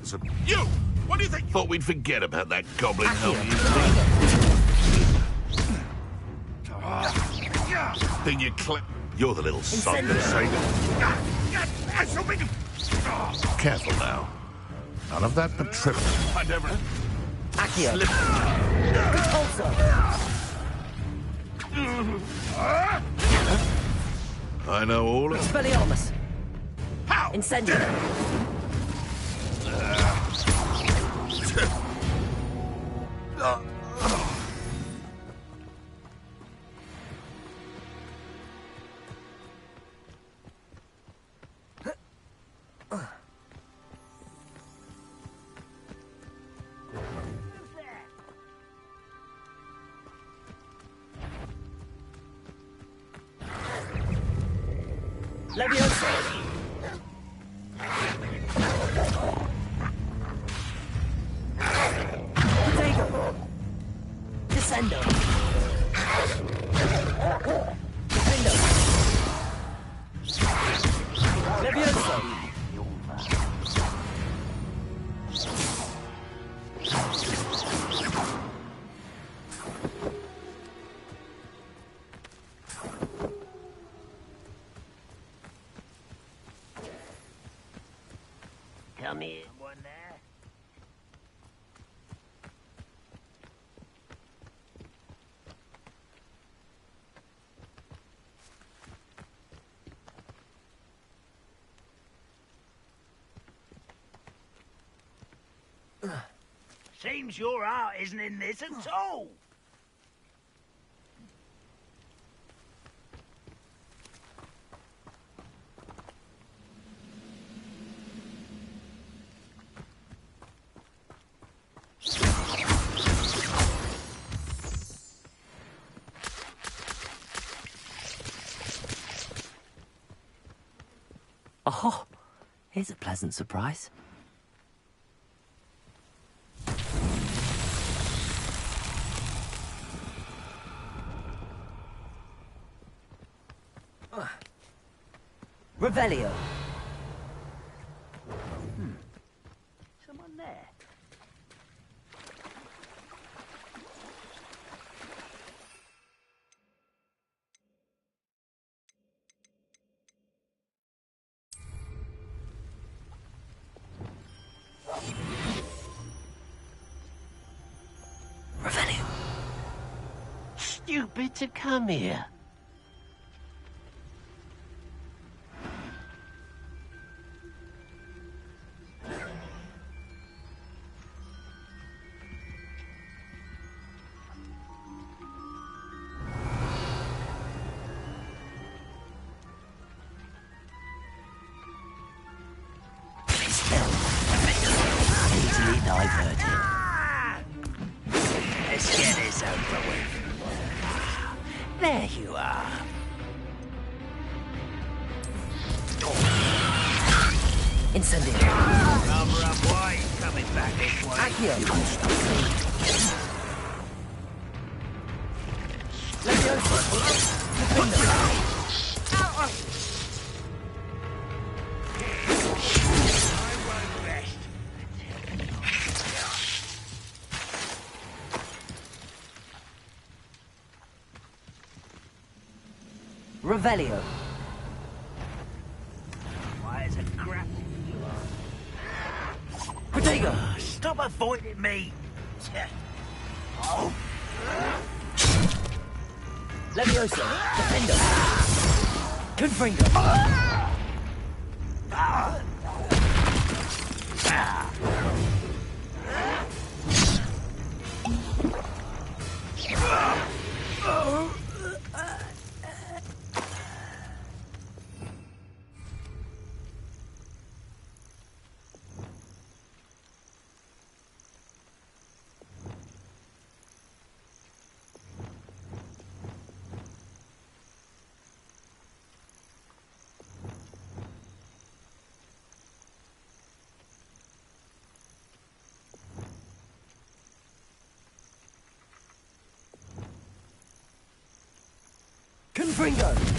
S12: So, you! What do you think? Thought we'd forget about that goblin hell Then you clip. You're the little son that saved it. Careful now. None of that but trip. I never.
S2: Accio.
S12: I know all of it.
S2: Expelliarmus.
S12: How?
S2: Incendio. Leviosa. Potato. Descendo. Defendo. Leviosa.
S8: Come here. Someone there? Seems your heart isn't in this at all.
S2: Oh, here's a pleasant surprise. Revelio.
S8: Someone there?
S2: Revelio.
S8: Stupid to come here.
S2: Easily diverted.
S8: Let's get this over with. There you are.
S2: Incendio.
S8: Rubber up white coming back this way.
S2: Accio. Leviosa. Defendo. Revelio.
S8: Why is a crap?
S2: Protego.
S8: Stop avoiding me. Oh.
S2: Leviosa. Defendo. Confringo. Confringo!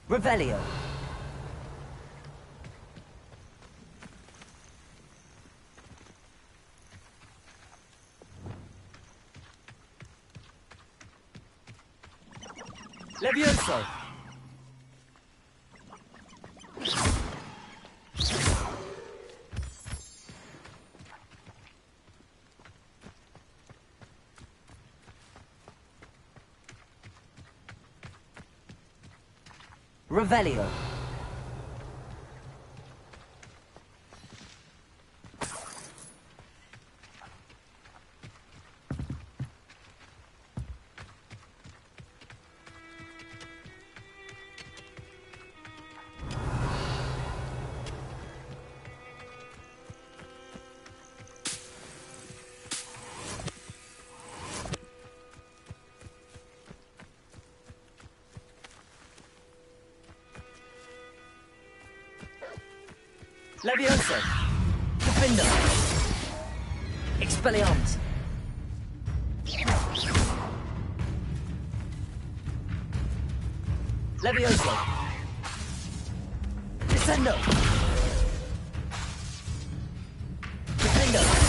S2: Revelio. Levioso. Revelio. Levioso. Defender. Expelliarmus. Levioso. Descendo. Defender.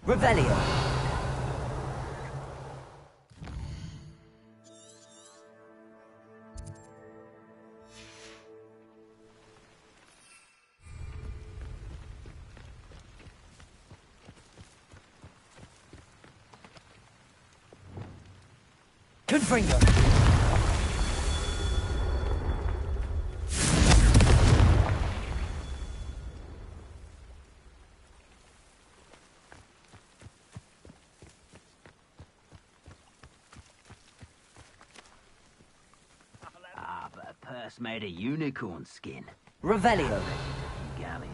S2: Revelio. Confringo.
S8: But a purse made of unicorn skin.
S2: Revelio.
S8: Galleons.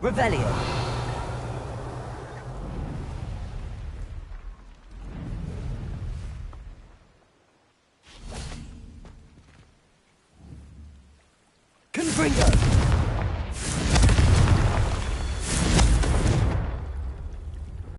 S2: Revelio. Confringo.